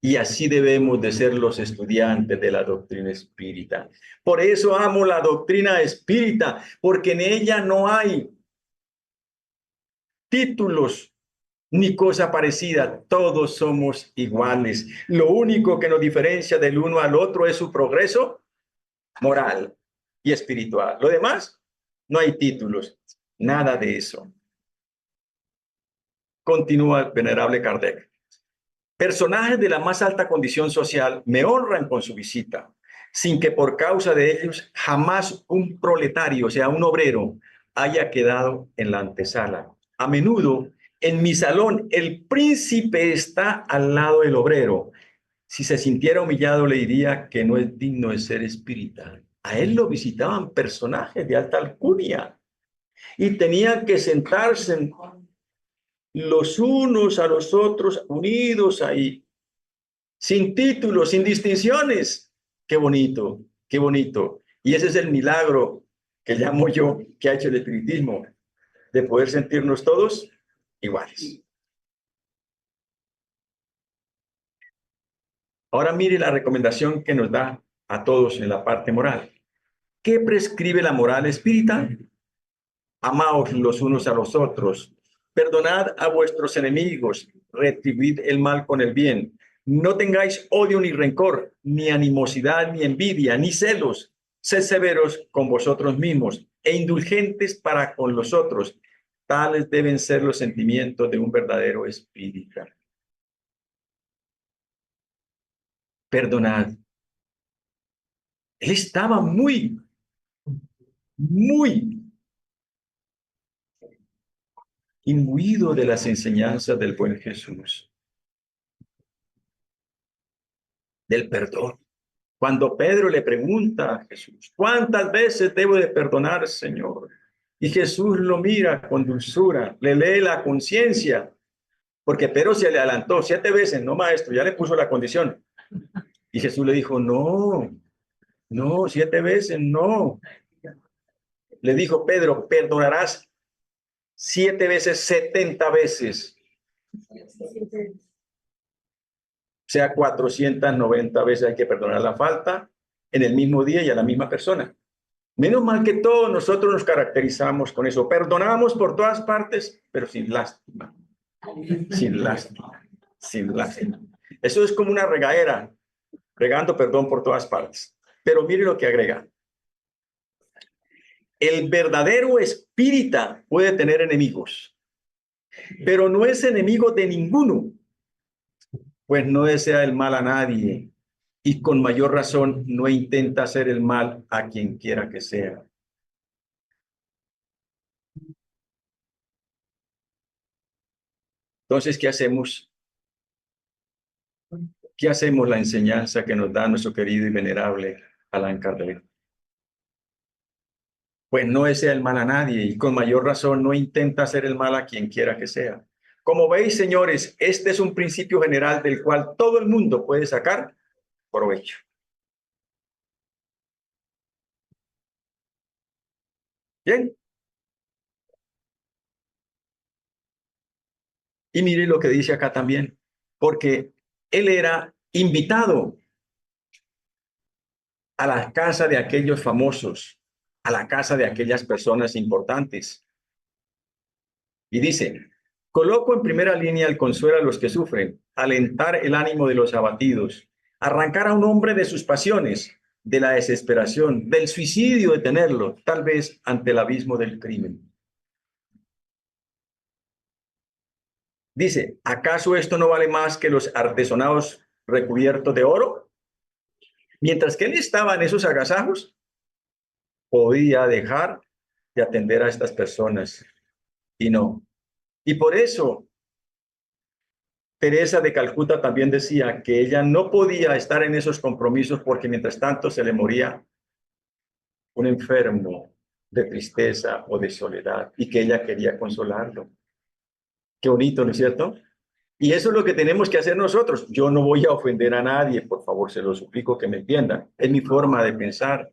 Speaker 2: Y así debemos de ser los estudiantes de la doctrina espírita. Por eso amo la doctrina espírita, porque en ella no hay títulos ni cosa parecida. Todos somos iguales. Lo único que nos diferencia del uno al otro es su progreso moral y espiritual. Lo demás, no hay títulos, nada de eso. Continúa el venerable Kardec. Personajes de la más alta condición social me honran con su visita, sin que por causa de ellos jamás un proletario, o sea, un obrero, haya quedado en la antesala. A menudo, en mi salón, el príncipe está al lado del obrero. Si se sintiera humillado, le diría que no es digno de ser espírita. A él lo visitaban personajes de alta alcurnia y tenían que sentarse los unos a los otros, unidos ahí, sin títulos, sin distinciones. Qué bonito, qué bonito. Y ese es el milagro que llamo yo, que ha hecho el espiritismo, de poder sentirnos todos iguales. Ahora mire la recomendación que nos da a todos en la parte moral. ¿Qué prescribe la moral espírita? Amaos los unos a los otros. Perdonad a vuestros enemigos. Retribuid el mal con el bien. No tengáis odio ni rencor, ni animosidad, ni envidia, ni celos. Sed severos con vosotros mismos e indulgentes para con los otros. Tales deben ser los sentimientos de un verdadero espírita. Perdonad. Él estaba muy imbuido de las enseñanzas del buen Jesús, del perdón. Cuando Pedro le pregunta a Jesús, ¿cuántas veces debo de perdonar, Señor? Y Jesús lo mira con dulzura, le lee la conciencia, porque Pedro se le adelantó 7 veces, no maestro, ya le puso la condición. Y Jesús le dijo, no, 7 veces, no. Le dijo, Pedro, perdonarás 7 veces, 70 veces. O sea, 490 veces hay que perdonar la falta en el mismo día y a la misma persona. Menos mal que todos nosotros nos caracterizamos con eso. Perdonamos por todas partes, pero sin lástima. Sin lástima. Sin lástima. Eso es como una regadera, regando perdón por todas partes. Pero mire lo que agrega. El verdadero espírita puede tener enemigos, pero no es enemigo de ninguno, pues no desea el mal a nadie y con mayor razón no intenta hacer el mal a quien quiera que sea. Entonces, ¿qué hacemos? ¿Qué hacemos la enseñanza que nos da nuestro querido y venerable Allan Kardec? Pues no desea el mal a nadie y con mayor razón no intenta hacer el mal a quien quiera que sea. Como veis, señores, este es un principio general del cual todo el mundo puede sacar provecho. Bien. Y mire lo que dice acá también, porque él era invitado a la casa de aquellos famosos, a la casa de aquellas personas importantes. Y dice, coloco en primera línea el consuelo a los que sufren, alentar el ánimo de los abatidos, arrancar a un hombre de sus pasiones, de la desesperación, del suicidio, detenerlo, tal vez ante el abismo del crimen. Dice, ¿acaso esto no vale más que los artesonados recubiertos de oro? Mientras que él estaba en esos agasajos, podía dejar de atender a estas personas y no. Y por eso Teresa de Calcuta también decía que ella no podía estar en esos compromisos porque mientras tanto se le moría un enfermo de tristeza o de soledad y que ella quería consolarlo. Qué bonito, ¿no es cierto? Y eso es lo que tenemos que hacer nosotros. Yo no voy a ofender a nadie, por favor, se lo suplico que me entiendan. Es mi forma de pensar.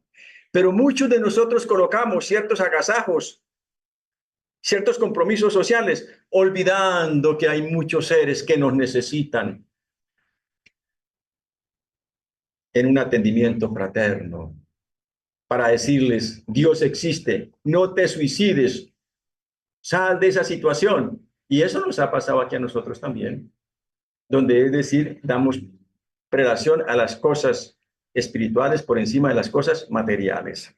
Speaker 2: Pero muchos de nosotros colocamos ciertos agasajos, ciertos compromisos sociales, olvidando que hay muchos seres que nos necesitan en un atendimiento fraterno, para decirles, Dios existe, no te suicides, sal de esa situación. Y eso nos ha pasado aquí a nosotros también, donde es decir, damos prelación a las cosas espirituales por encima de las cosas materiales.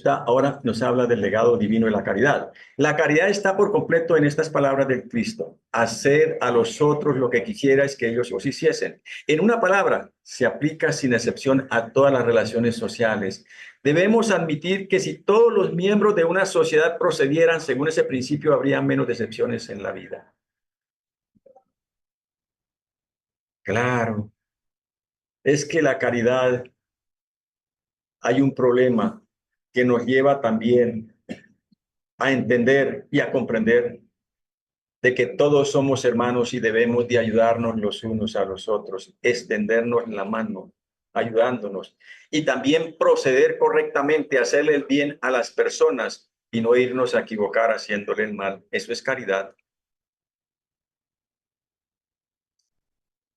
Speaker 2: Ahora nos habla del legado divino de la caridad. La caridad está por completo en estas palabras del Cristo. Hacer a los otros lo que quisierais que ellos os hiciesen. En una palabra, se aplica sin excepción a todas las relaciones sociales. Debemos admitir que si todos los miembros de una sociedad procedieran según ese principio, habría menos decepciones en la vida. Claro, es que la caridad, hay un problema que nos lleva también a entender y a comprender de que todos somos hermanos y debemos de ayudarnos los unos a los otros, extendernos la mano, ayudándonos y también proceder correctamente, hacerle el bien a las personas y no irnos a equivocar haciéndole el mal. Eso es caridad.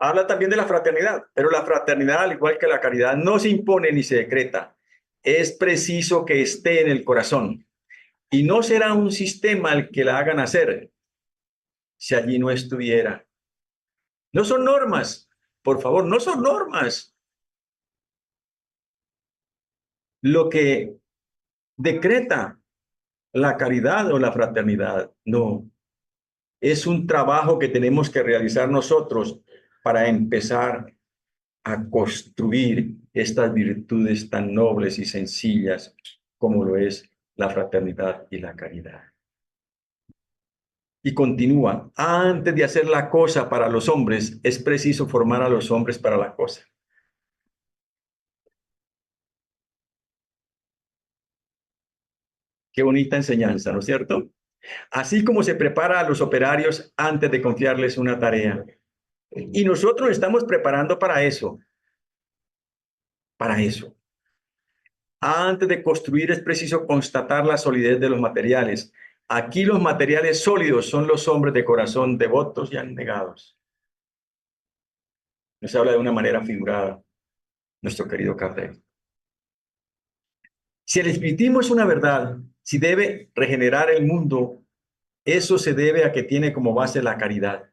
Speaker 2: Habla también de la fraternidad, pero la fraternidad, al igual que la caridad, no se impone ni se decreta. Es preciso que esté en el corazón y no será un sistema el que la hagan hacer si allí no estuviera. No son normas, por favor, no son normas. Lo que decreta la caridad o la fraternidad, no. Es un trabajo que tenemos que realizar nosotros para empezar a construir estas virtudes tan nobles y sencillas como lo es la fraternidad y la caridad. Y continúa, antes de hacer la cosa para los hombres, es preciso formar a los hombres para la cosa. Qué bonita enseñanza, ¿no es cierto? Así como se prepara a los operarios antes de confiarles una tarea. Y nosotros estamos preparando para eso. Para eso. Antes de construir es preciso constatar la solidez de los materiales. Aquí los materiales sólidos son los hombres de corazón devotos y abnegados. Nos habla de una manera figurada nuestro querido Kardec. Si el espiritismo es una verdad, si debe regenerar el mundo, eso se debe a que tiene como base la caridad.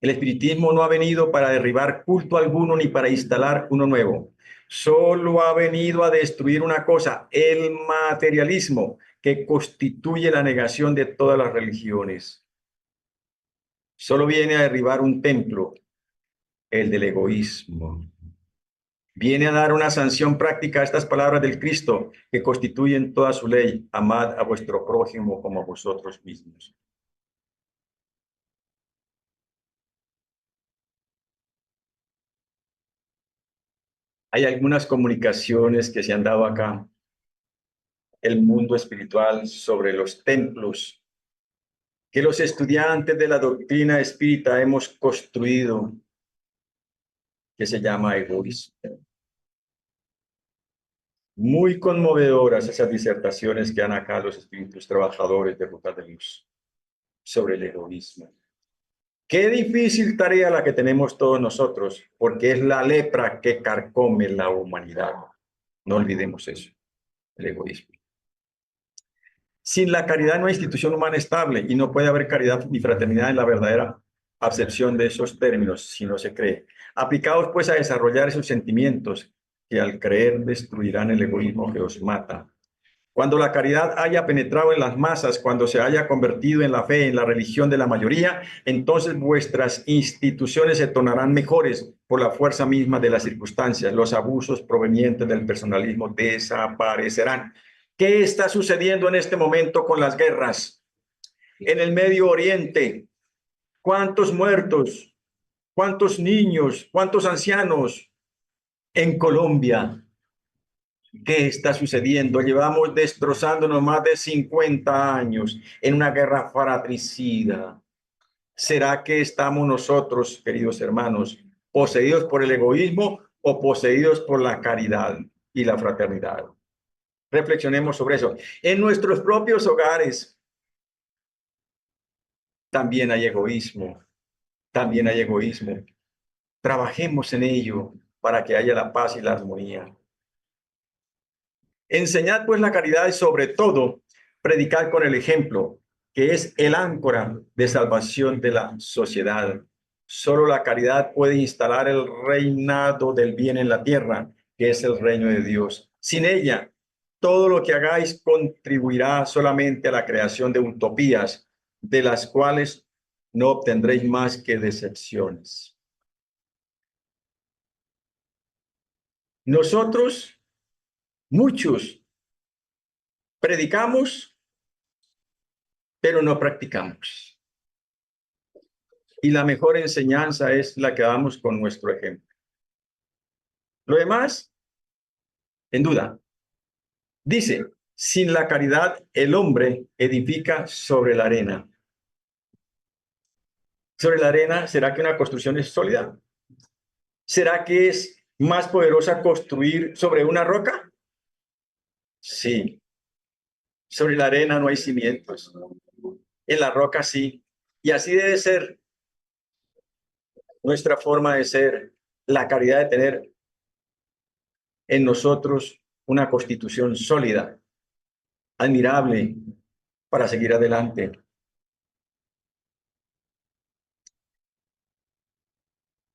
Speaker 2: El espiritismo no ha venido para derribar culto alguno ni para instalar uno nuevo. Solo ha venido a destruir una cosa, el materialismo, que constituye la negación de todas las religiones. Solo viene a derribar un templo, el del egoísmo. Viene a dar una sanción práctica a estas palabras del Cristo que constituyen toda su ley. Amad a vuestro prójimo como a vosotros mismos. Hay algunas comunicaciones que se han dado acá, el mundo espiritual, sobre los templos que los estudiantes de la doctrina espírita hemos construido, que se llama egoísmo. Muy conmovedoras esas disertaciones que dan acá los espíritus trabajadores de Ruta de Luz sobre el egoísmo. Qué difícil tarea la que tenemos todos nosotros, porque es la lepra que carcome la humanidad. No olvidemos eso, el egoísmo. Sin la caridad no hay institución humana estable y no puede haber caridad ni fraternidad en la verdadera acepción de esos términos si no se cree. Aplicados pues a desarrollar esos sentimientos que al creer destruirán el egoísmo que os mata. Cuando la caridad haya penetrado en las masas, cuando se haya convertido en la fe, en la religión de la mayoría, entonces vuestras instituciones se tornarán mejores por la fuerza misma de las circunstancias. Los abusos provenientes del personalismo desaparecerán. ¿Qué está sucediendo en este momento con las guerras? En el Medio Oriente, ¿cuántos muertos? ¿Cuántos niños? ¿Cuántos ancianos? En Colombia, ¿qué está sucediendo? Llevamos destrozándonos más de 50 años en una guerra fratricida. ¿Será que estamos nosotros, queridos hermanos, poseídos por el egoísmo o poseídos por la caridad y la fraternidad? Reflexionemos sobre eso. En nuestros propios hogares también hay egoísmo, también hay egoísmo. Trabajemos en ello para que haya la paz y la armonía. Enseñad pues la caridad y sobre todo predicar con el ejemplo, que es el áncora de salvación de la sociedad. Solo la caridad puede instalar el reinado del bien en la tierra, que es el reino de Dios. Sin ella, todo lo que hagáis contribuirá solamente a la creación de utopías, de las cuales no obtendréis más que decepciones. Nosotros, muchos, predicamos, pero no practicamos. Y la mejor enseñanza es la que damos con nuestro ejemplo. Lo demás, en duda. Dice, sin la caridad el hombre edifica sobre la arena. Sobre la arena, ¿será que una construcción es sólida? ¿Será que es más poderosa construir sobre una roca? Sí. Sobre la arena no hay cimientos. En la roca sí. Y así debe ser nuestra forma de ser, la caridad de tener en nosotros una constitución sólida, admirable para seguir adelante.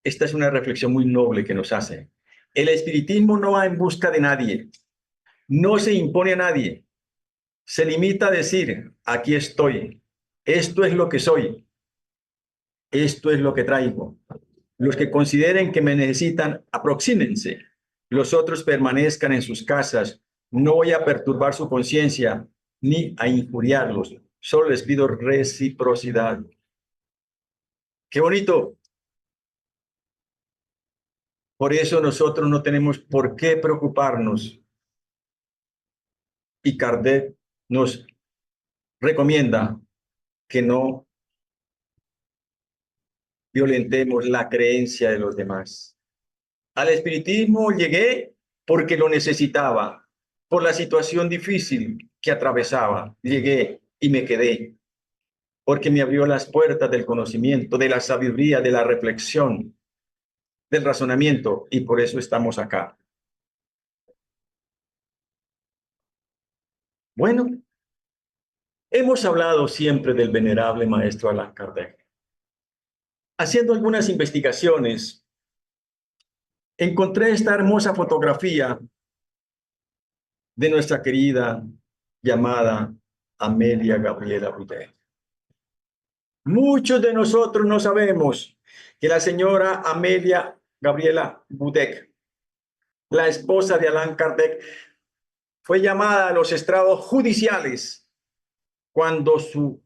Speaker 2: Esta es una reflexión muy noble que nos hace. El espiritismo no va en busca de nadie, no se impone a nadie, se limita a decir, aquí estoy, esto es lo que soy, esto es lo que traigo. Los que consideren que me necesitan, aproxímense. Los otros permanezcan en sus casas. No voy a perturbar su conciencia ni a injuriarlos. Solo les pido reciprocidad. Qué bonito. Por eso nosotros no tenemos por qué preocuparnos. Y Kardec nos recomienda que no violentemos la creencia de los demás. Al espiritismo llegué porque lo necesitaba, por la situación difícil que atravesaba. Llegué y me quedé, porque me abrió las puertas del conocimiento, de la sabiduría, de la reflexión, del razonamiento, y por eso estamos acá. Bueno, hemos hablado siempre del venerable maestro Allan Kardec. Haciendo algunas investigaciones, encontré esta hermosa fotografía de nuestra querida llamada Amelia Gabriela Boudet. Muchos de nosotros no sabemos que la señora Amelia Gabriela Boudet, la esposa de Allan Kardec, fue llamada a los estrados judiciales cuando su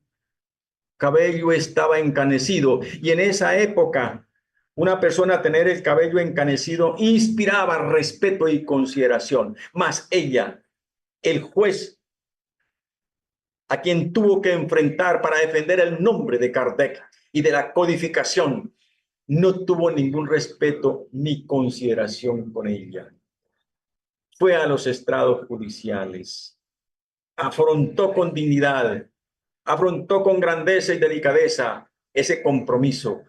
Speaker 2: cabello estaba encanecido. Y en esa época, una persona tener el cabello encanecido inspiraba respeto y consideración. Mas ella, el juez a quien tuvo que enfrentar para defender el nombre de Kardec y de la codificación, no tuvo ningún respeto ni consideración con ella. Fue a los estrados judiciales, afrontó con dignidad, afrontó con grandeza y delicadeza ese compromiso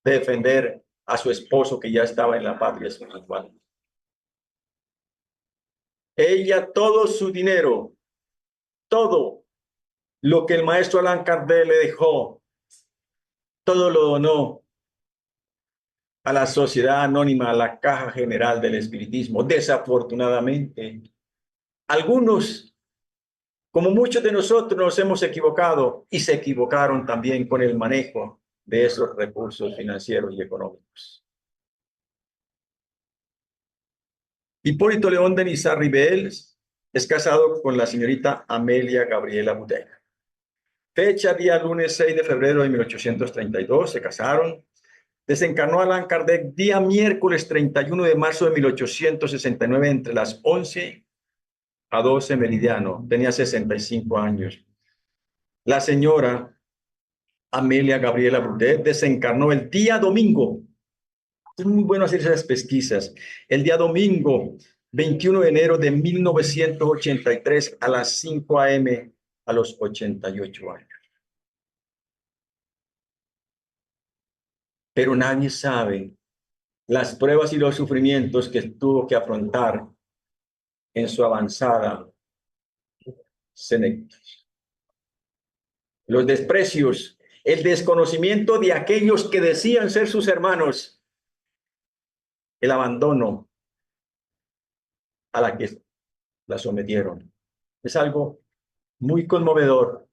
Speaker 2: de defender a su esposo que ya estaba en la patria espiritual. Ella, todo su dinero, todo lo que el maestro Allan Kardec le dejó, todo lo donó a la Sociedad Anónima, a la Caja General del Espiritismo. Desafortunadamente, algunos, como muchos de nosotros, nos hemos equivocado y se equivocaron también con el manejo de esos recursos financieros y económicos. Hipólito León de Nizar Ribels Es casado con la señorita Amelia Gabriela Budega. Fecha, día lunes 6 de febrero de 1832, se casaron. Desencarnó Allan Kardec día miércoles 31 de marzo de 1869 entre las 11 a 12 meridiano. Tenía 65 años. La señora Amelia Gabriela Budega desencarnó el día domingo. Es muy bueno hacer esas pesquisas. El día domingo 21 de enero de 1983 a las 5 a.m. a los 88 años. Pero nadie sabe las pruebas y los sufrimientos que tuvo que afrontar en su avanzada senectud. Los desprecios, el desconocimiento de aquellos que decían ser sus hermanos, el abandono a la que la sometieron. Es algo muy conmovedor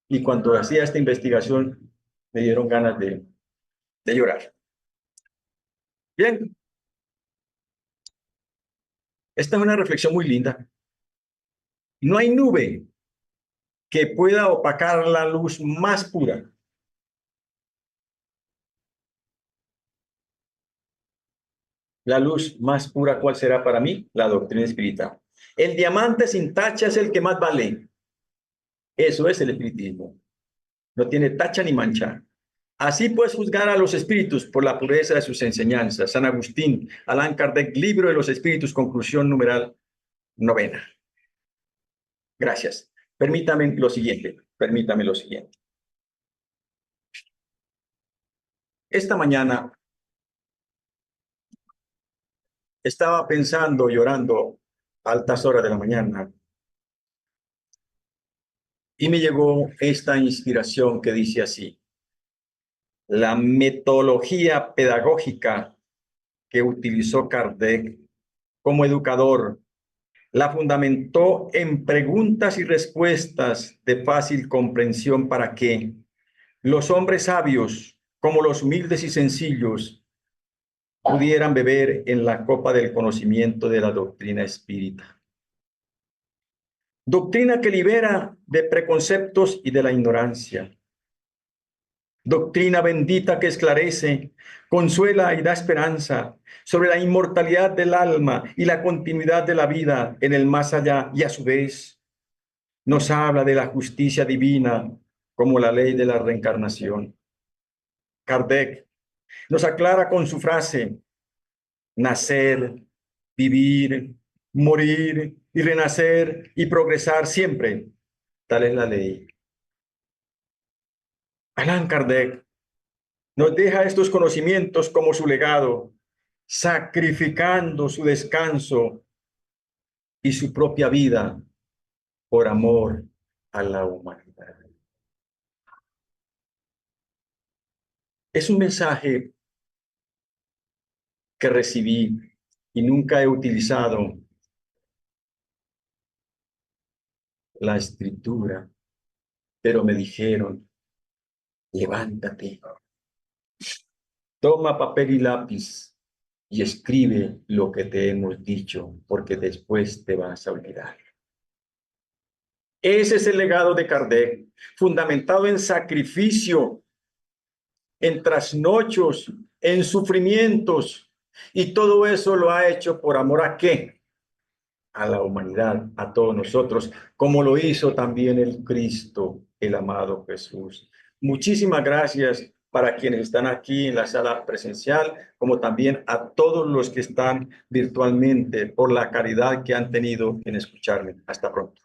Speaker 2: y cuando hacía esta investigación me dieron ganas de llorar. Bien, esta es una reflexión muy linda. No hay nube que pueda opacar la luz más pura. La luz más pura, ¿cuál será para mí? La doctrina espiritual. El diamante sin tacha es el que más vale. Eso es el espiritismo. No tiene tacha ni mancha. Así puedes juzgar a los espíritus por la pureza de sus enseñanzas. San Agustín, Allan Kardec, Libro de los Espíritus, conclusión numeral 9. Gracias. Permítame lo siguiente. Esta mañana estaba pensando, llorando a altas horas de la mañana, y me llegó esta inspiración que dice así: la metodología pedagógica que utilizó Kardec como educador la fundamentó en preguntas y respuestas de fácil comprensión para que los hombres sabios, como los humildes y sencillos, pudieran beber en la copa del conocimiento de la doctrina espírita. Doctrina que libera de preconceptos y de la ignorancia. Doctrina bendita que esclarece, consuela y da esperanza sobre la inmortalidad del alma y la continuidad de la vida en el más allá, y a su vez nos habla de la justicia divina como la ley de la reencarnación. Kardec nos aclara con su frase: nacer, vivir, morir y renacer y progresar siempre. Tal es la ley. Allan Kardec nos deja estos conocimientos como su legado, sacrificando su descanso y su propia vida por amor a la humanidad. Es un mensaje que recibí y nunca he utilizado la escritura, pero me dijeron: levántate, toma papel y lápiz y escribe lo que te hemos dicho, porque después te vas a olvidar. Ese es el legado de Kardec, fundamentado en sacrificio, en trasnochos, en sufrimientos, y todo eso lo ha hecho por amor ¿a qué? A la humanidad, a todos nosotros, como lo hizo también el Cristo, el amado Jesús. Muchísimas gracias para quienes están aquí en la sala presencial, como también a todos los que están virtualmente, por la caridad que han tenido en escucharme. Hasta pronto.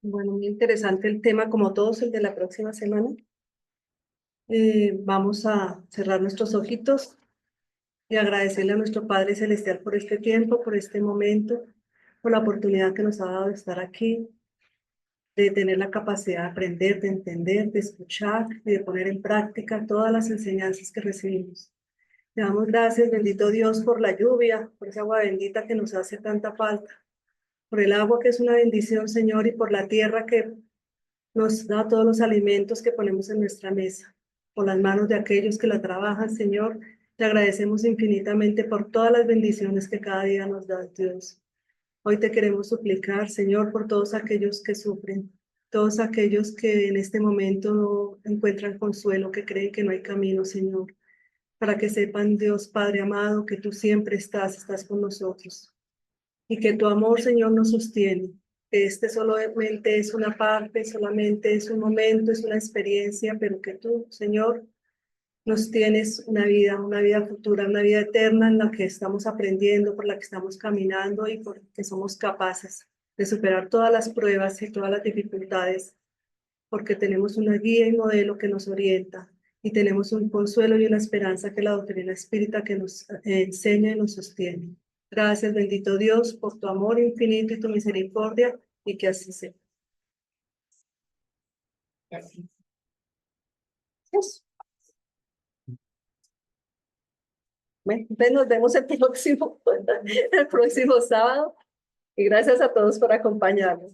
Speaker 1: Bueno, muy interesante el tema, como todos, el de la próxima semana. Vamos a cerrar nuestros ojitos y agradecerle a nuestro Padre Celestial por este tiempo, por este momento, por la oportunidad que nos ha dado de estar aquí, de tener la capacidad de aprender, de entender, de escuchar y de poner en práctica todas las enseñanzas que recibimos. Le damos gracias, bendito Dios, por la lluvia, por esa agua bendita que nos hace tanta falta, por el agua que es una bendición, Señor, y por la tierra que nos da todos los alimentos que ponemos en nuestra mesa. Por las manos de aquellos que la trabajan, Señor, te agradecemos infinitamente por todas las bendiciones que cada día nos das, Dios. Hoy te queremos suplicar, Señor, por todos aquellos que sufren, todos aquellos que en este momento no encuentran consuelo, que creen que no hay camino, Señor, para que sepan, Dios Padre amado, que tú siempre estás con nosotros y que tu amor, Señor, nos sostiene. Que este solamente es una parte, solamente es un momento, es una experiencia, pero que tú, Señor, nos tienes una vida futura, una vida eterna en la que estamos aprendiendo, por la que estamos caminando y por que somos capaces de superar todas las pruebas y todas las dificultades, porque tenemos una guía y modelo que nos orienta y tenemos un consuelo y una esperanza que la doctrina espírita que nos enseña y nos sostiene. Gracias, bendito Dios, por tu amor infinito y tu misericordia, y que así sea. Gracias. Bueno, entonces nos vemos el próximo sábado y gracias a todos por acompañarnos.